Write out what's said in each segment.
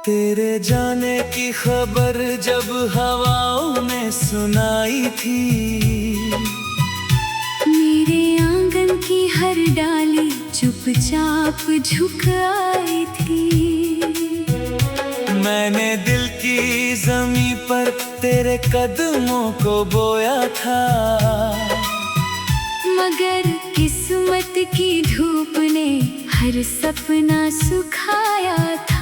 तेरे जाने की खबर जब हवाओं ने सुनाई थी, मेरे आंगन की हर डाली चुपचाप झुक आई थी। मैंने दिल की ज़मीं पर तेरे कदमों को बोया था, मगर किस्मत की धूप ने हर सपना सुखाया था।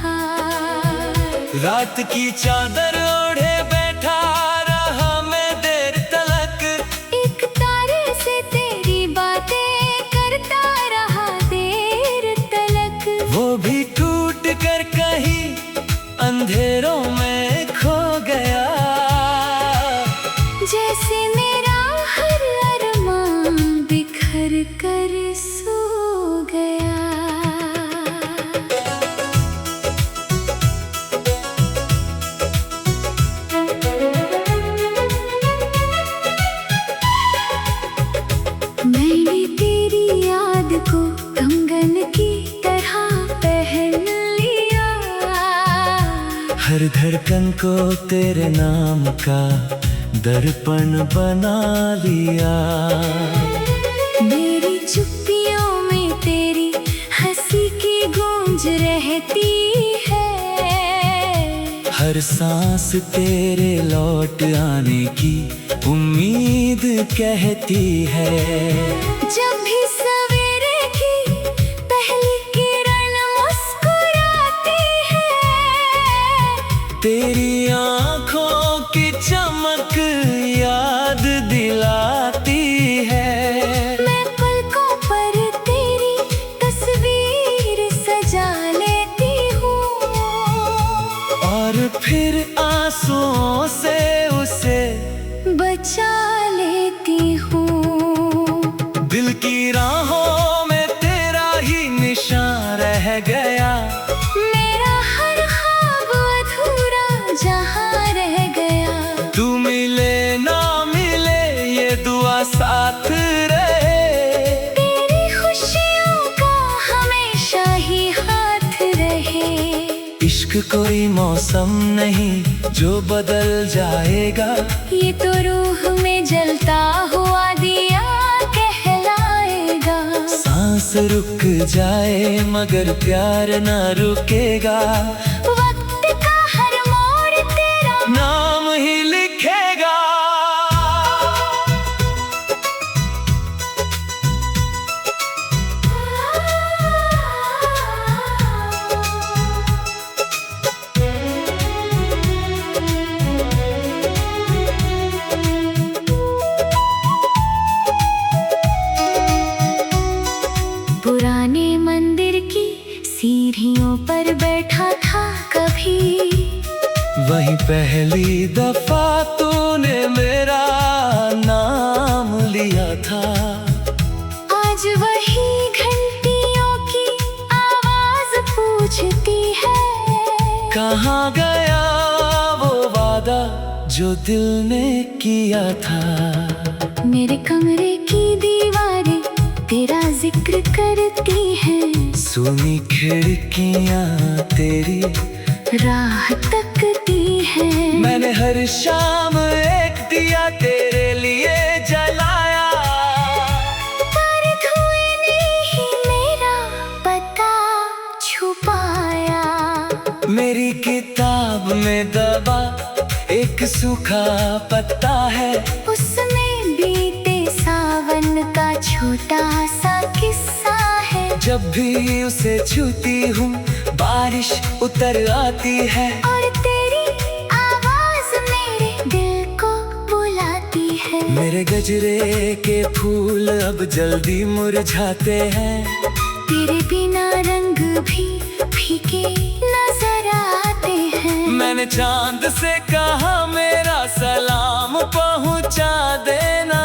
रात की चादर ओढ़े बैठा रहा मैं देर तलक, एक तारे से तेरी बातें करता रहा देर तलक। वो भी टूट कर कहीं अंधेरों में खो गया, जैसे मेरा हर अरमान बिखर कर सो गया। मैंने तेरी याद को कंगन की तरह पहन लिया, हर धड़कन को तेरे नाम का दर्पण बना लिया। मेरी चुप्पियों में तेरी हंसी की गूंज रहती है, हर सांस तेरे लौट आने की उम्मीद कहती है। जब भी सवेरे की पहली किरण मुस्कुराती है, तेरी आँखों की चमक याद दिलाती है। मैं पलकों पर तेरी तस्वीर सजा लेती हूँ, और फिर आंसुओं से उसे बचा लेती हूँ। दिल की राहों में तेरा ही निशान रह गया, मेरा हर ख्वाब अधूरा जहाँ रह गया। तू मिले ना मिले ये दुआ साथ रहे, तेरी खुशियों का हमेशा ही हाथ रहे। इश्क कोई मौसम नहीं जो बदल जाएगा, ये तो रूह में जलता हुआ दिया कहलाएगा। सांस रुक जाए मगर प्यार ना रुकेगा, वक्त का हर मोड़ तेरा नाम ही लिखेगा। पुराने मंदिर की सीढ़ियों पर बैठा था कभी, वही पहली दफा तूने मेरा नाम लिया था। आज वही घंटियों की आवाज पूछती है, कहाँ गया वो वादा जो दिल ने किया था। मेरे कमरे की दीवारें तेरा जिक्र करती हैं, सुनी खिड़कियाँ तेरी राह तकती हैं। मैंने हर शाम एक दिया तेरे लिए जलाया, पर धुएं ने ही मेरा पता छुपाया। मेरी किताब में दबा एक सूखा पत्ता है, उसमें बीते सावन का छोटा सा किस्सा है। जब भी उसे छूती हूँ बारिश उतर आती है, और तेरी आवाज मेरे दिल को बुलाती है। मेरे गजरे के फूल अब जल्दी मुरझाते हैं, तेरे बिना रंग भी फीके नजर आते हैं। मैंने चांद से कहा मेरा सलाम पहुँचा देना,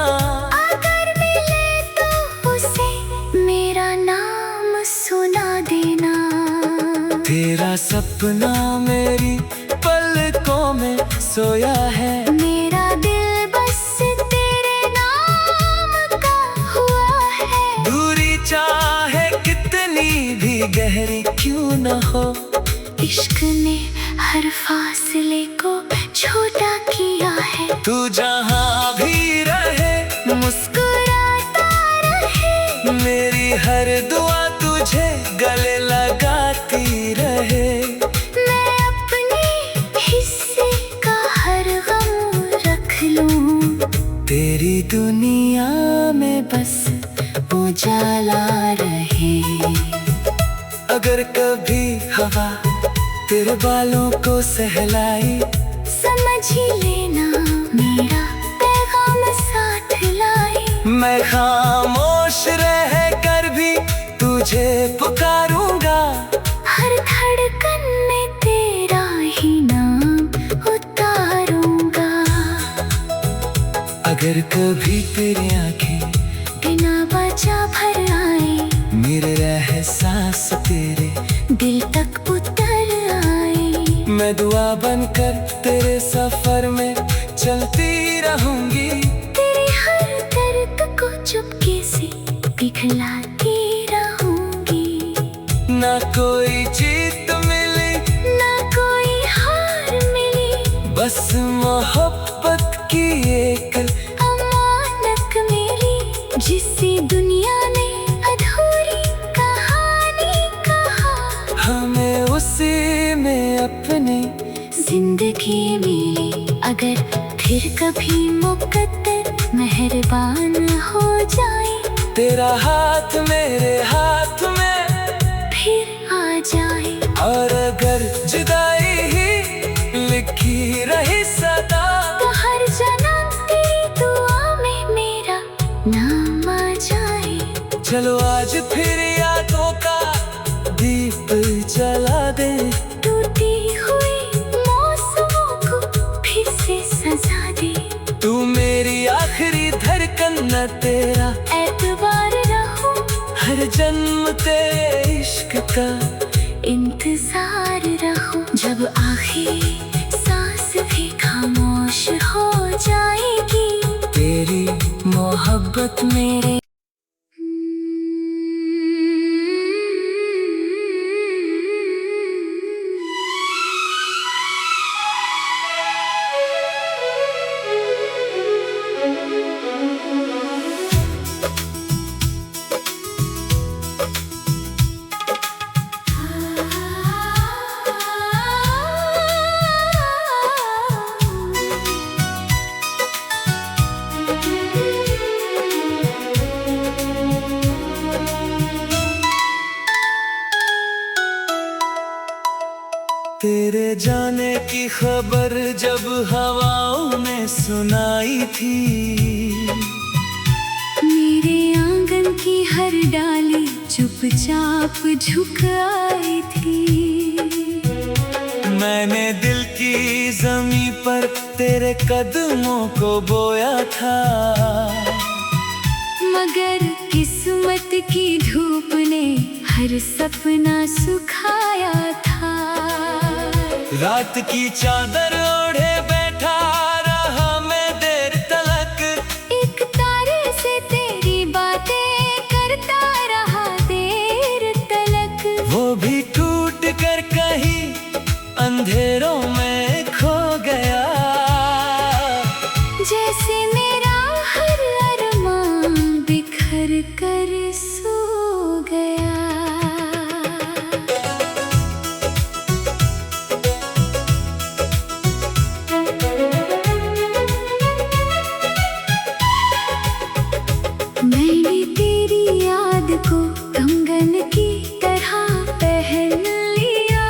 अगर मिले तो उसे मेरा नाम सुना देना। तेरा सपना मेरी पलकों में सोया है, मेरा दिल बस तेरे नाम का हुआ है। दूरी चाहे कितनी भी गहरी क्यों न हो, इश्क ने हर फासले को छोटा किया है। तू जहाँ भी रहे मुस्कुराता रहे, मेरी हर दुआ तुझे गले लगाती रहे। मैं अपने हिस्से का हर गम रख लूं, तेरी दुनिया में बस उजाला रहे। अगर कभी हवा तेरे बालों को सहलाई, समझ ही लेना मेरा पैगाम साथ लाई। मैं खामोश रह कर भी तुझे पुकारूंगा, हर धड़कन में तेरा ही नाम उतारूंगा। अगर कभी तेरी आंखें बिना वजह भर आए, मेरे एहसास तेरे दिल तक उतर आए, मैं दुआ बनकर तेरे सफर में चलती रहूंगी। तेरे हर दर्द को चुपके से पिघलाती रहूंगी। ना कोई जीत मिली, ना कोई हार मिली, बस मोहब्बत की एक अमानत मेरी, जिसे दुनिया ने अधूरी कहानी कहा। हमें उसी में अपनी जिंदगी मिली। अगर फिर कभी मुकद्दर मेहरबान हो जाए, तेरा हाथ मेरे हाथ में फिर आ जाए। और अगर जुदाई ही लिखी रही सदा, तो हर जन्म तेरी दुआ में मेरा नाम आ जाए। चलो आज फिर यादों का दीप जला दे। टूटी हुई मौसमों को फिर से सजा दे। तू मेरी आखिरी धड़कन न, तेरा एतबार रहूं, हर जन्म तेरे इश्क का इंतजार रहूं। जब आखिरी सांस भी खामोश हो जाएगी, तेरी मोहब्बत मेरे तेरे जाने की खबर जब हवाओं में सुनाई थी, मेरे आंगन की हर डाली चुपचाप झुक आई थी। मैंने दिल की जमीन पर तेरे कदमों को बोया था, मगर किस्मत की धूप ने हर सपना सुखाया था। रात की चादर ओढ़े बैठा रहा मैं देर तलक, एक तारे से तेरी बातें करता रहा देर तलक। वो भी टूट कर कहीं अंधेरों में खो गया। जैसे मेरा हर अरमान बिखर कर सो गया। मैंने तेरी याद को कंगन की तरह पहन लिया,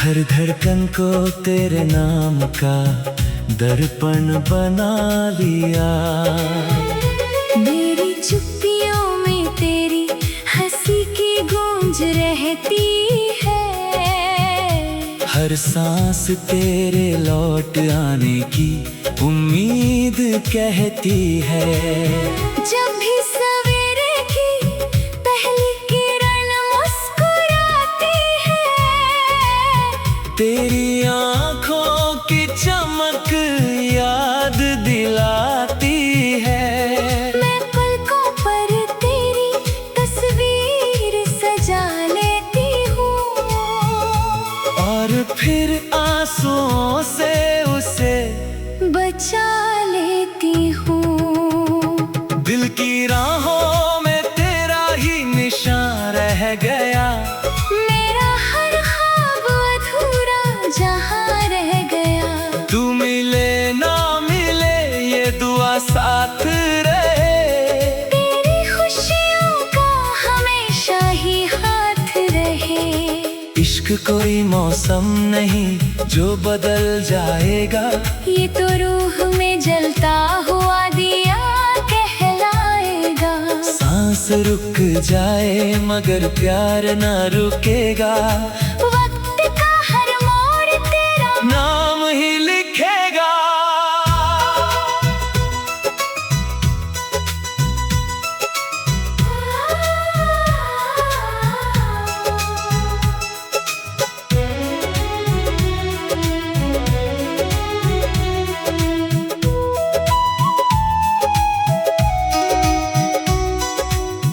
हर धड़कन को तेरे नाम का दर्पण बना लिया। मेरी चुप्पियों में तेरी हंसी की गूंज रहती है, हर सांस तेरे लौट आने की उम्मीद कहती है। जब भी सवेरे की पहली किरण मुस्कुराती है, तेरी आँखों की चमक याद दिलाती है। मैं पलकों पर तेरी तस्वीर सजा लेती हूँ, और राहों में तेरा ही निशान रह गया। मेरा हर ख्वाब अधूरा जहां रह गया। तू मिले ना मिले ये दुआ साथ रहे। तेरी खुशियों का हमेशा ही हाथ रहे। इश्क कोई मौसम नहीं जो बदल जाएगा। ये तो रूह में जलता हुआ दिया कहलाएगा। सांस रुक जाए मगर प्यार ना रुकेगा। वक्त का हर मोड़ तेरा नाम ही लिखेगा।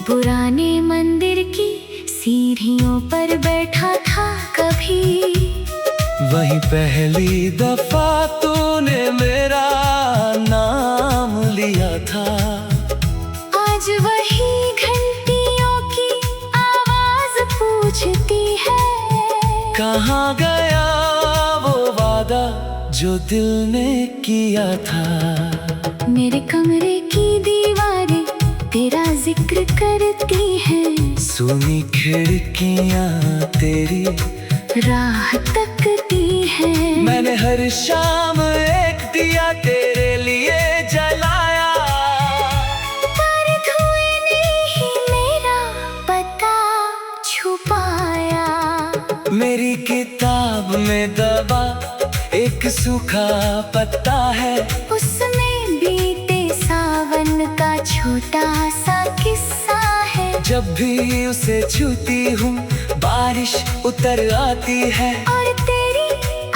पुराने मंदिर की सीढ़ियों पर बैठा था कभी। वही पहली दफा तूने मेरा नाम लिया था। आज वही घंटियों की आवाज पूछती है। कहाँ गया वो वादा जो दिल ने किया था। मेरे कमरे की दीवारें तेरा जिक्र करती हैं। सुनी खिड़कियाँ तेरी राह तकती हैं। मैंने हर शाम एक दिया तेरे लिए जलाया। पर धुएं ने ही मेरा पता छुपाया। मेरी किताब में दबा एक सूखा पत्ता है। उसमें बीते सावन का छोटा सा किस्सा है। जब भी उसे छूती हूँ बारिश उतर आती है। और तेरी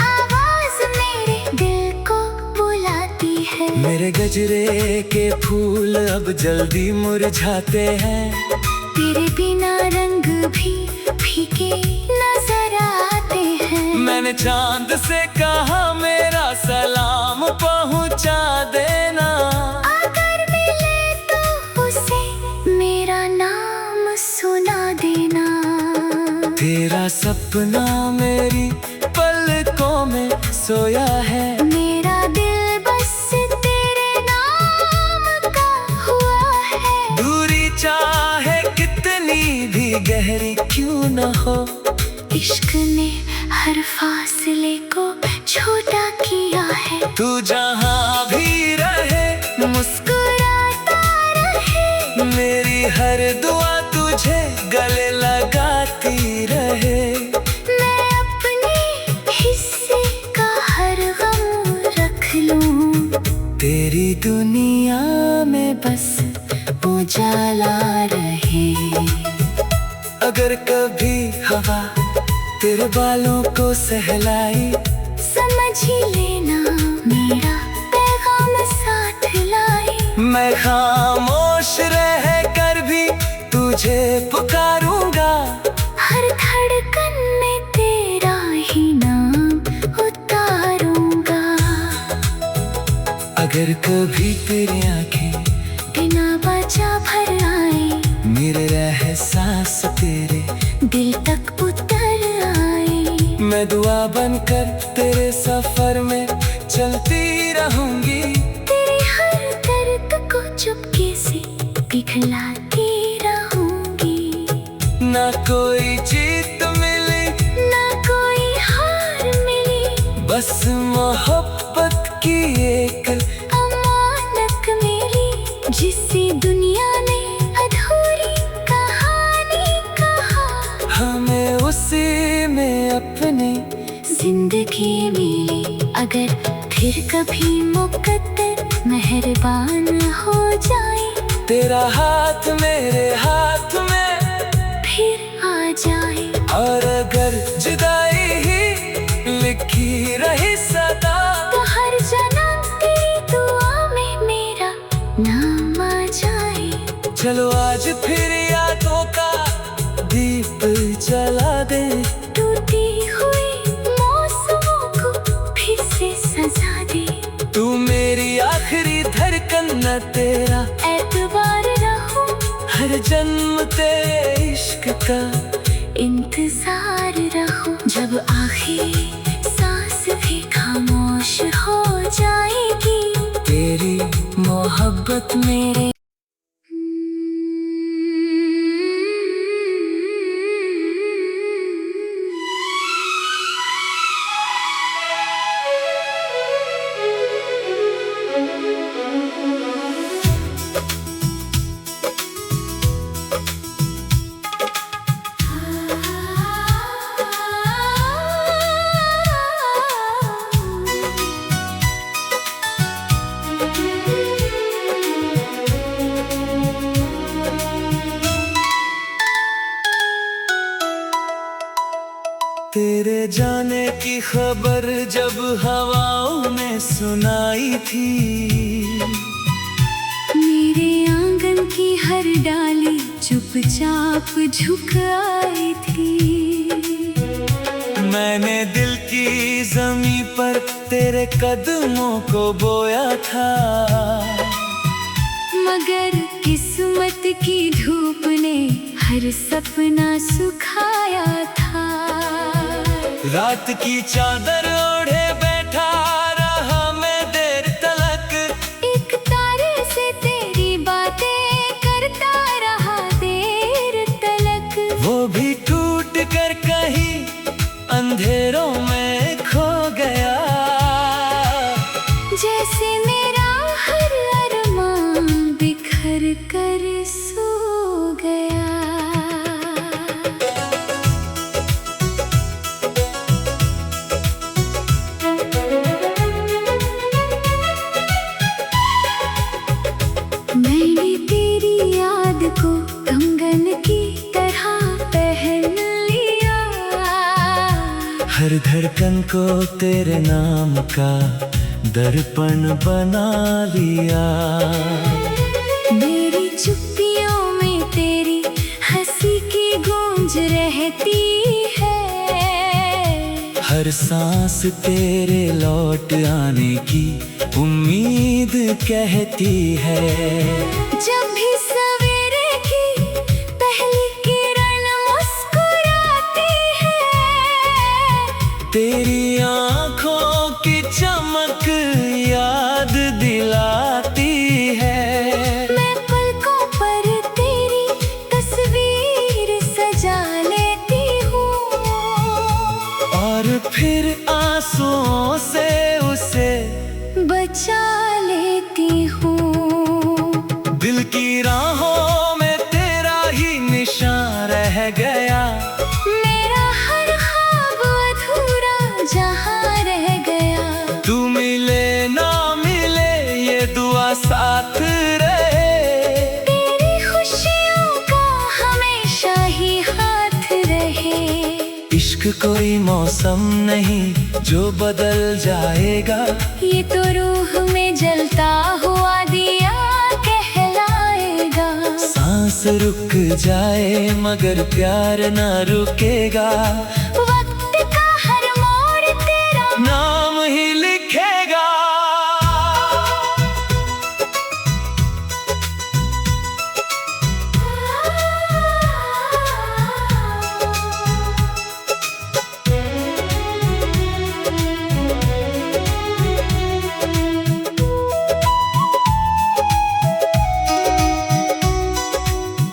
आवाज मेरे दिल को बुलाती है। मेरे गजरे के फूल अब जल्दी मुरझाते हैं। तेरे बिना रंग भी फीके नजर आते हैं। मैंने चांद से कहा मेरा सलाम पहुँचा देना। अगर मिले तो उसे मेरा नाम सुना देना। तेरा सपना मेरी पलकों में सोया है। मेरा दिल बस तेरे नाम का हुआ है। दूरी चाहे कितनी भी गहरी क्यों न हो। इश्क ने हर फासले को छोटा किया है। तू जहाँ भी रहे मुस्कुराता रहे। मेरी हर दुआ तुझे गले लगाती रहे। मैं अपने हिस्से का हर गम रख लूं। तेरी दुनिया में बस उजाला रहे। अगर कभी हवा तेरे बालों को सहलाई। समझ ही लेना मेरा पैगाम साथ लाई। मैं खामोश रह कर भी तुझे पुकारूंगा। हर धड़कन में तेरा ही नाम उतारूंगा। अगर कभी तेरी आंखें बिना वजह भर आए। मेरे एहसास तेरे दिल तक उतर आए। मैं दुआ बनकर तेरे सफर में चलती रहूंगी। तेरे हर दर्द को चुपके से पिघलाती रहूंगी। ना कोई जीत मिली ना कोई हार मिली। बस मोहब्बत की एक अमानत मिली। जिसे दुनिया ने अधूरी कहानी कहा। हमें उसी में अपनी जिंदगी मिली। अगर फिर कभी मुकद्दर मेहरबान हो जाए। तेरा हाथ मेरे हाथ में फिर आ जाए। और अगर जुदाई ही लिखी रही सदा। तो हर जन्म तेरी दुआ में मेरा नाम आ जाए। चलो आज फिर यादों का दीप जला दे। टूटी हुई मौसमों को फिर से सजा दे। तू मेरी आखिरी धड़कन न तेरा एतबार रहूं हर जन्म तेरे इश्क का इंतजार रहो, जब आखिर सांस भी खामोश हो जाएगी, तेरी मोहब्बत मेरे। तेरे जाने की खबर जब हवाओं में सुनाई थी, मेरे आंगन की हर डाली चुपचाप झुक आई थी। मैंने दिल की जमीन पर तेरे कदमों को बोया था, मगर किस्मत की धूप ने हर सपना सुखाया था। रात की चादर ओढ़े बैठा रहा मैं देर तलक, एक तारे से तेरी बातें करता रहा देर तलक। वो भी टूट कर कहीं अंधेरों में खो गया, जैसे मेरा हर अरमान बिखर कर सो गया। मैंने तेरी याद को कंगन की तरह पहन लिया, हर धड़कन को तेरे नाम का दर्पण बना लिया। मेरी चुप्पियों में तेरी हंसी की गूंज रहती है, हर सांस तेरे लौट आने की उम्मीद कहती है। जब भी सवेरे की पहली किरण मुस्कुराती है, तेरी आँखों की चमक याद दिलाती है। मैं पलकों पर तेरी तस्वीर सजा लेती हूँ, और फिर आंसुओं से उसे बचा लेती हूँ। दिल की राहों में तेरा ही निशान रह गया, मेरा हर ख्वाब अधूरा जहाँ रह गया। तू मिले ना मिले ये दुआ साथ रहे, तेरी खुशियों का हमेशा ही हाथ रहे। इश्क कोई मौसम नहीं जो बदल जाएगा, ये तो रूह में जलता हुआ दिया कहलाएगा। सांस रुक जाए मगर प्यार ना रुकेगा, वक्त का हर मोड़ तेरा नाम ही लिखेगा।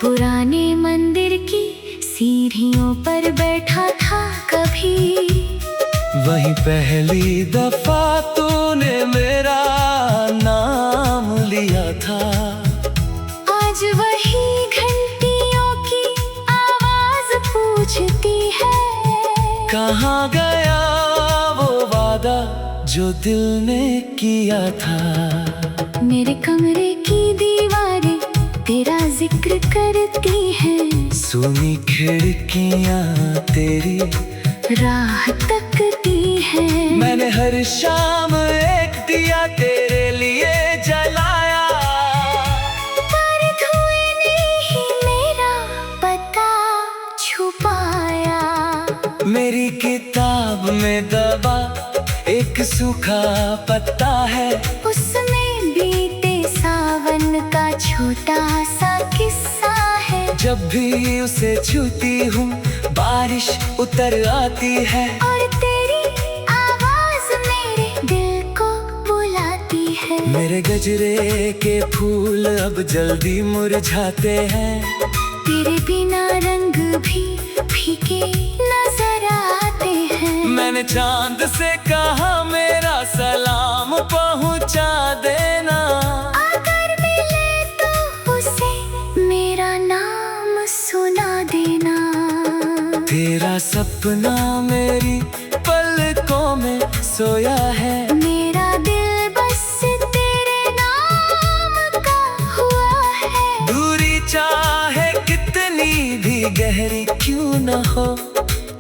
पुराने मंदिर की सीढ़ियों पर बैठा था कभी, वही पहली दफा तूने मेरा नाम लिया था। आज वही घंटियों की आवाज पूछती है, कहाँ गया वो वादा जो दिल ने किया था। मेरे कमरे की दीवारें तेरा जिक्र करती हैं, सुनी खिड़कियाँ तेरी राह तकती हैं। मैंने हर शाम एक दिया तेरे लिए जलाया, पर धुएं ने ही मेरा पता छुपाया। मेरी किताब में दबा एक सूखा पत्ता है, उसमें बीते सावन का छोटा सा किस्सा जब भी उसे छूती हूँ बारिश उतर आती है। और तेरी आवाज मेरे दिल को बुलाती है। मेरे गजरे के फूल अब जल्दी मुरझाते हैं। तेरे बिना रंग भी फीके नजर आते हैं। मैंने चांद से कहा मेरा सलाम पहुंचा देना। अगर मिले तो उसे मेरा नाम सुना देना। तेरा सपना मेरी पलकों में सोया है। मेरा दिल बस तेरे नाम का हुआ है। दूरी चाहे कितनी भी गहरी क्यों न हो,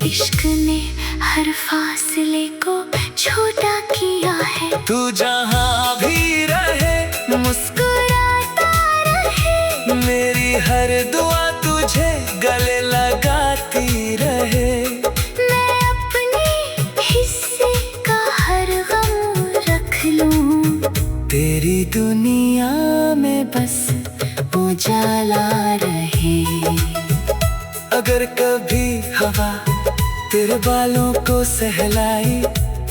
इश्क ने हर फासले को छोटा किया है। तू जहाँ भी रहे मुस्कुराता रहे। मेरी हर दुआ तुझे गले लगाती रहे। मैं अपने हिस्से का हर गम रख लूं। तेरी दुनिया में बस उजाला रहे। अगर कभी हवा तेरे बालों को सहलाई,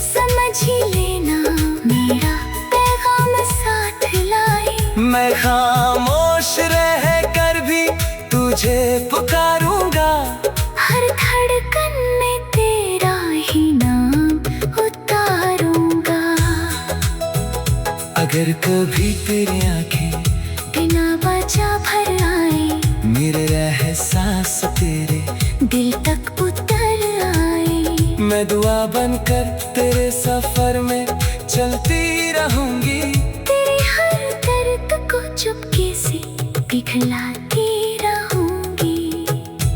समझ ही लेना मेरा पैगाम साथ लाई। मैं खामोश रह कर भी तुझे पुकारूंगा। हर धड़कन में तेरा ही नाम उतारूंगा। अगर कभी तेरी आंखें बिना वजह भर आए, मेरे एहसास तेरे दिल तक उतर आए। मैं दुआ बनकर तेरे सफर में चलती रहूंगी। तेरे हर दर्द को चुपके से पिघलाती रहूंगी।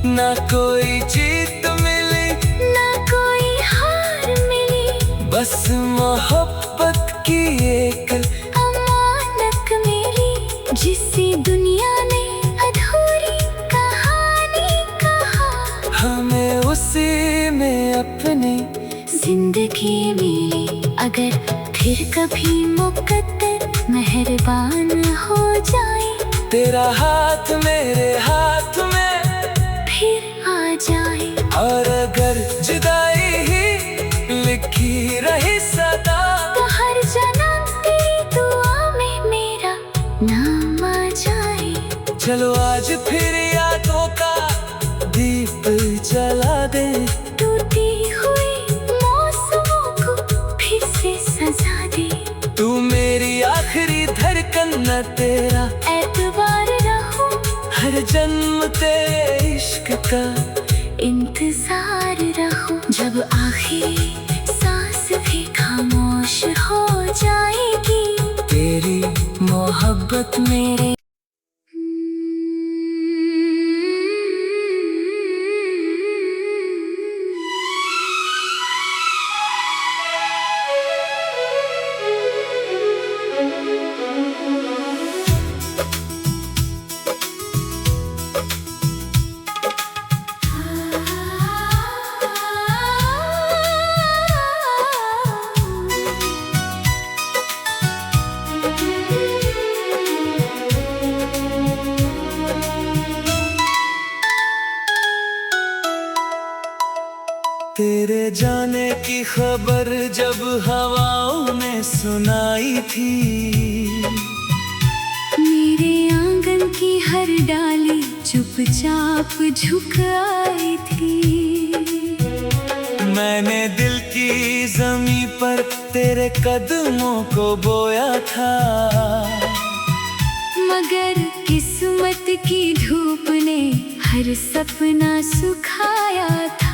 ना कोई जीत मिली ना कोई हार मिली, बस मोहब्बत की एक अमानत मेरी। जिसे दुनिया ने अधूरी कहानी कहा, हमें उसी में अपनी जिंदगी मिली। अगर फिर कभी मुकद्दर मेहरबान हो जाए, तेरा हाथ मेरे हाथ में फिर आ जाए। और अगर जुदाई ही लिखी रही सदा, तो हर जन्म तेरी दुआ में मेरा नाम आ जाए। चलो आज फिर यादों का दीप जला दे। टूटी हुई मौसमों को फिर से सजा दे। तू मेरी आखिरी धड़कन न तेरा एतबार रहो, हर जन्म तेरे इश्क का इंतजार रहो। जब आखिरी सांस भी खामोश हो जाएगी, तेरी मोहब्बत मेरे तेरे जाने की खबर जब हवाओं ने सुनाई थी। मेरे आंगन की हर डाली चुपचाप झुक आई थी। मैंने दिल की जमी पर तेरे कदमों को बोया था। मगर किस्मत की धूप ने हर सपना सुखाया था।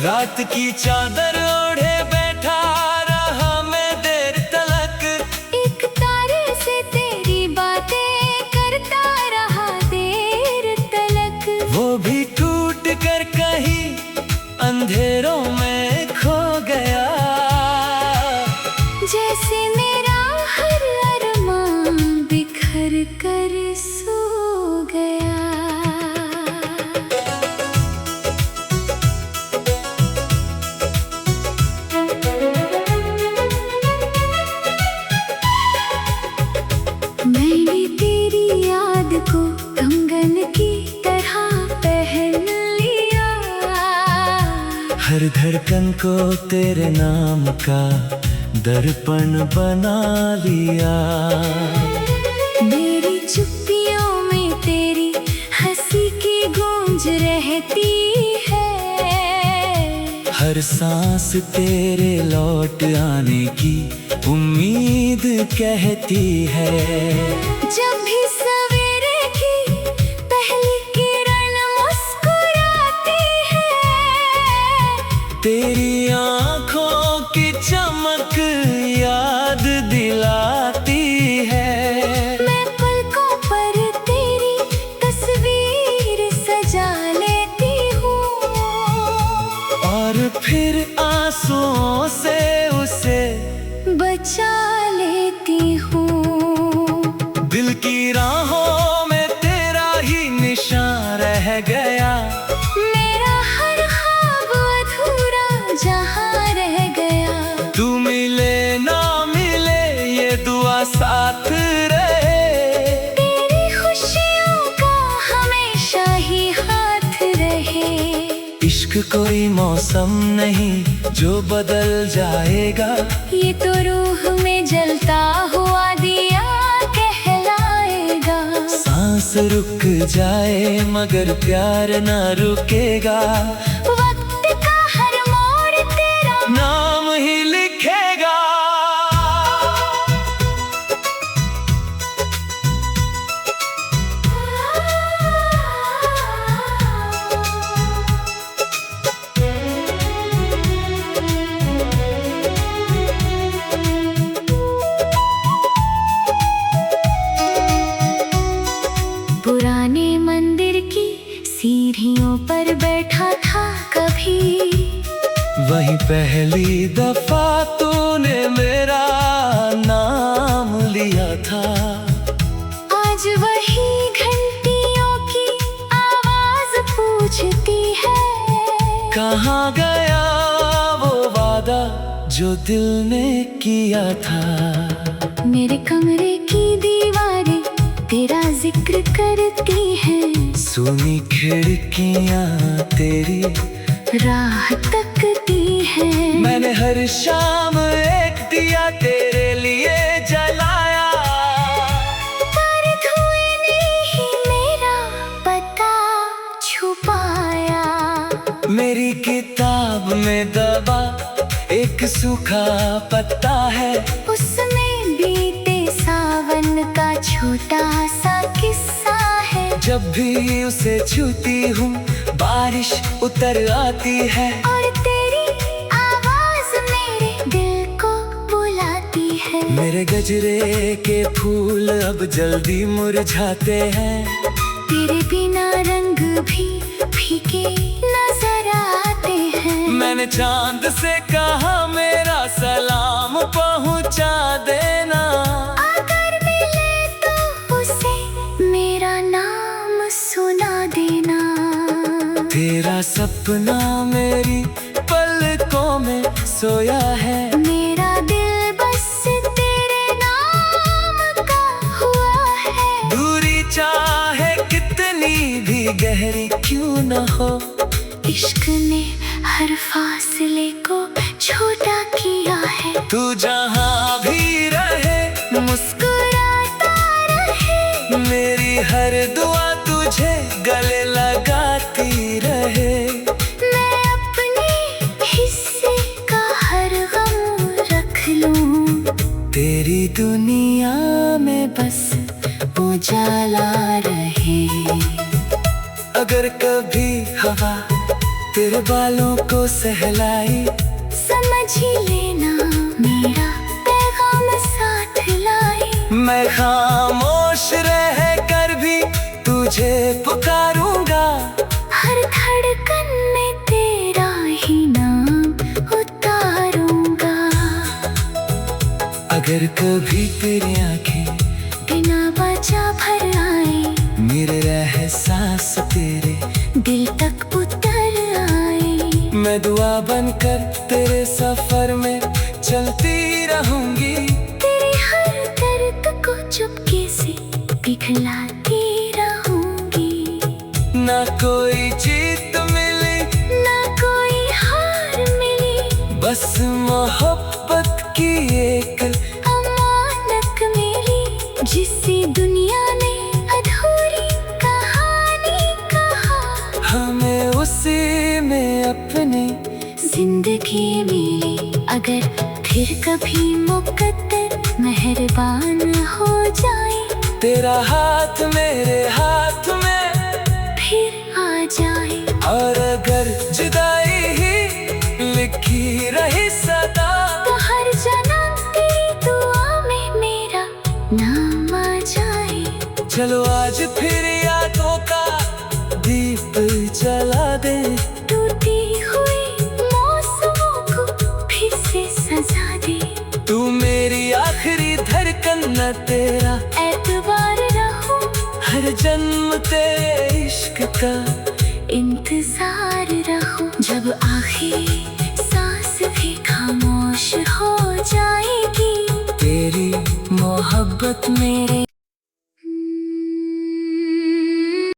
रात की चादर ओढ़े बैठा रहा मैं देर तलक। एक तारे से तेरी बातें करता रहा देर तलक। वो भी टूट कर कहीं अंधेरों में खो गया। जैसे मेरा हर अरमान बिखर कर सो गया। मैंने तेरी याद को कंगन की हर धड़कन को तेरे नाम का दर्पण बना लिया। मेरी चुप्पियों में तेरी हंसी की गूंज रहती है। हर सांस तेरे लौट आने की उम्मीद कहती है। जब भी सवेरे की पहली किरण मुस्कुराती है, तेरी आँखों की चमक याद दिलाती है। मैं पलकों पर तेरी तस्वीर सजा लेती हूँ और फिर आंसुओं से उसे बचा लेती हूँ। दिल की राहों में तेरा ही निशान रह गया। मेरा हर ख्वाब अधूरा जहाँ रह गया। तू मिले ना मिले ये दुआ साथ रहे। तेरी खुशियों का हमेशा ही हाथ रहे। इश्क कोई मौसम नहीं जो बदल जाएगा। ये तो रूह में जलता हुआ दिया कहलाएगा। सांस रुक जाए मगर प्यार ना रुकेगा। वक्त का हर मोड़ तेरा नाम ही लिखेगा। पुराने मंदिर की सीढ़ियों पर बैठा था कभी। वही पहली दफा तूने मेरा नाम लिया था। आज वही घंटियों की आवाज पूछती है, कहाँ गया वो वादा जो दिल ने किया था। मेरे कमरे की दीवारें तेरा जिक्र करती हैं। सुनी खिड़कियाँ तेरी राह तकती हैं। मैंने हर शाम एक दिया तेरे लिए जलाया। पर धुएं ने ही मेरा पता छुपाया। मेरी किताब में दबा एक सूखा पत्ता है। उसमें बीते सावन का छोटा सा किस्सा है। जब भी उसे छूती हूँ बारिश उतर आती है। और तेरी आवाज मेरे दिल को बुलाती है। मेरे गजरे के फूल अब जल्दी मुरझाते हैं। तेरे बिना रंग भी फीके नजर आते हैं। मैंने चांद से कहा मेरा सलाम पहुँचा देना। अगर मिले तो उसे मेरा नाम सुना देना। तेरा सपना मेरी पलकों में सोया है। मेरा दिल बस तेरे नाम का हुआ है। दूरी चाहे कितनी भी गहरी क्यों न हो, इश्क ने हर फासले को छोटा किया है। तू जहाँ भी रहे मुस्कुराता रहे। मेरी हर दुआ तुझे गले लगाती रहे। मैं अपने हिस्से का हर गम रख लूं। तेरी दुनिया में बस उजाला रहे। अगर कभी हवा तेरे बालों को सहलाई, समझ ही लेना मेरा पैगाम साथ लाई। मैं खामोश रह कर भी तुझे पुकारूंगा। हर धड़कन में तेरा ही नाम उतारूंगा। अगर कभी तेरी आंखें बिना वजह भर आए, मेरे एहसास तेरे दिल तक उतर आए। मैं दुआ बनकर तेरे सफर में चलती रहूंगी। तेरे हर दर्द को चुपके से पिघलाती रहूंगी। ना कोई जीत मिली ना कोई हार बस मोहब्बत की एक अमानत मेरी, जिसे दुनिया ने अधूरी कहानी कहा। हमें उसी में अपनी जिंदगी मिली, अगर फिर कभी मुकद्दर मेहरबान हो जाए, तेरा हाथ मेरे हाथ में फिर आ जाए। और अगर जुदाई ही लिखी रही सदा, तो हर जन्म तेरी दुआ में मेरा नाम आ जाए। चलो आज फिर यादों का दीप जला दे, टूटी हुई मौसमों को फिर से सजा दे। तू मेरी आखिरी धड़कन न, तेरा एतबार रहूं, हर जन्म तेरे इश्क का इंतजार रहूं। जब आखिरी सांस भी खामोश हो जाएगी, तेरी मोहब्बत मेरे